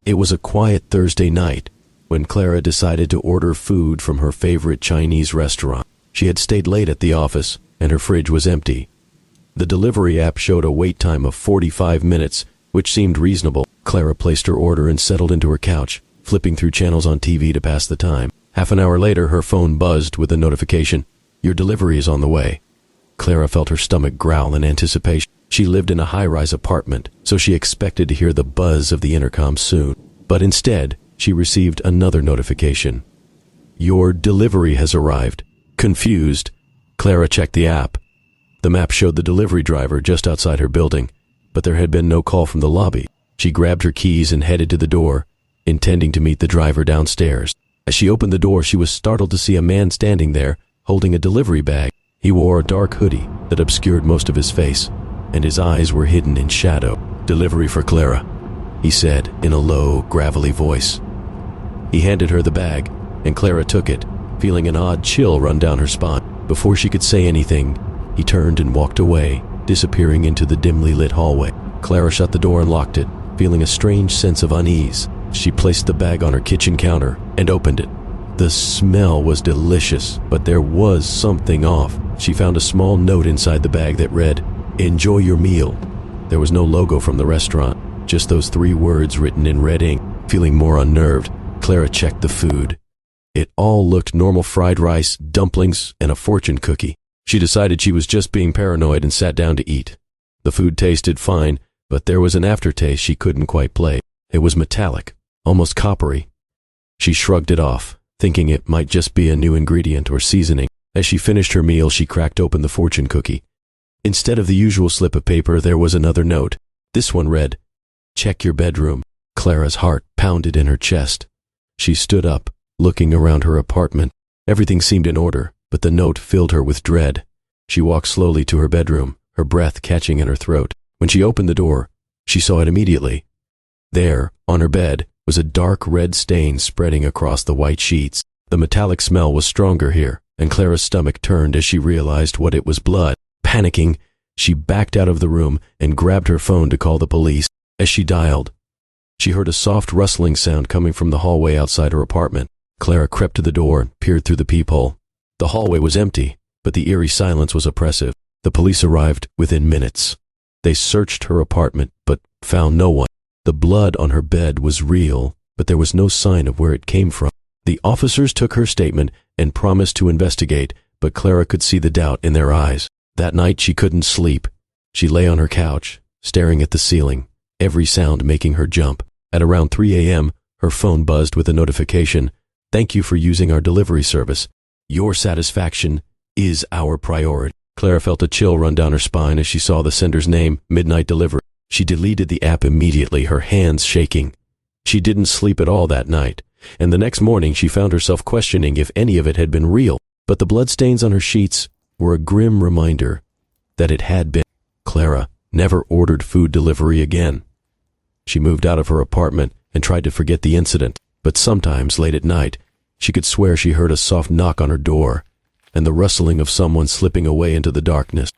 It was a quiet Thursday night when Clara decided to order food from her favorite Chinese restaurant. She had stayed late at the office, and her fridge was empty. The delivery app showed a wait time of 45 minutes, which seemed reasonable. Clara placed her order and settled into her couch, flipping through channels on TV to pass the time. Half an hour later, her phone buzzed with a notification. "Your delivery is on the way." Clara felt her stomach growl in anticipation. She lived in a high-rise apartment, so she expected to hear the buzz of the intercom soon. But instead, she received another notification. "Your delivery has arrived." Confused, Clara checked the app. The map showed the delivery driver just outside her building, but there had been no call from the lobby. She grabbed her keys and headed to the door, intending to meet the driver downstairs. As she opened the door, she was startled to see a man standing there, holding a delivery bag. He wore a dark hoodie that obscured most of his face, and his eyes were hidden in shadow. "Delivery for Clara," he said in a low, gravelly voice. He handed her the bag, and Clara took it, feeling an odd chill run down her spine. Before she could say anything, he turned and walked away, disappearing into the dimly lit hallway. Clara shut the door and locked it, feeling a strange sense of unease. She placed the bag on her kitchen counter and opened it. The smell was delicious, but there was something off. She found a small note inside the bag that read, "Enjoy your meal." There was no logo from the restaurant, just those 3 words written in red ink. Feeling more unnerved, Clara checked the food. It all looked normal: fried rice, dumplings, and a fortune cookie. She decided she was just being paranoid and sat down to eat. The food tasted fine, but there was an aftertaste she couldn't quite place. It was metallic, almost coppery. She shrugged it off, thinking it might just be a new ingredient or seasoning. As she finished her meal, she cracked open the fortune cookie. Instead of the usual slip of paper, there was another note. This one read, "Check your bedroom." Clara's heart pounded in her chest. She stood up, looking around her apartment. Everything seemed in order, but the note filled her with dread. She walked slowly to her bedroom, her breath catching in her throat. When she opened the door, she saw it immediately. There, on her bed, was a dark red stain spreading across the white sheets. The metallic smell was stronger here, and Clara's stomach turned as she realized what it was: blood. Panicking, she backed out of the room and grabbed her phone to call the police. As she dialed, she heard a soft rustling sound coming from the hallway outside her apartment. Clara crept to the door and peered through the peephole. The hallway was empty, but the eerie silence was oppressive. The police arrived within minutes. They searched her apartment, but found no one. The blood on her bed was real, but there was no sign of where it came from. The officers took her statement and promised to investigate, but Clara could see the doubt in their eyes. That night she couldn't sleep. She lay on her couch, staring at the ceiling, every sound making her jump. At around 3 a.m., her phone buzzed with a notification. "Thank you for using our delivery service. Your satisfaction is our priority." Clara felt a chill run down her spine as she saw the sender's name, Midnight Delivery. She deleted the app immediately, her hands shaking. She didn't sleep at all that night, and the next morning she found herself questioning if any of it had been real. But the bloodstains on her sheets were a grim reminder that it had been. Clara never ordered food delivery again. She moved out of her apartment and tried to forget the incident, but sometimes late at night, she could swear she heard a soft knock on her door and the rustling of someone slipping away into the darkness.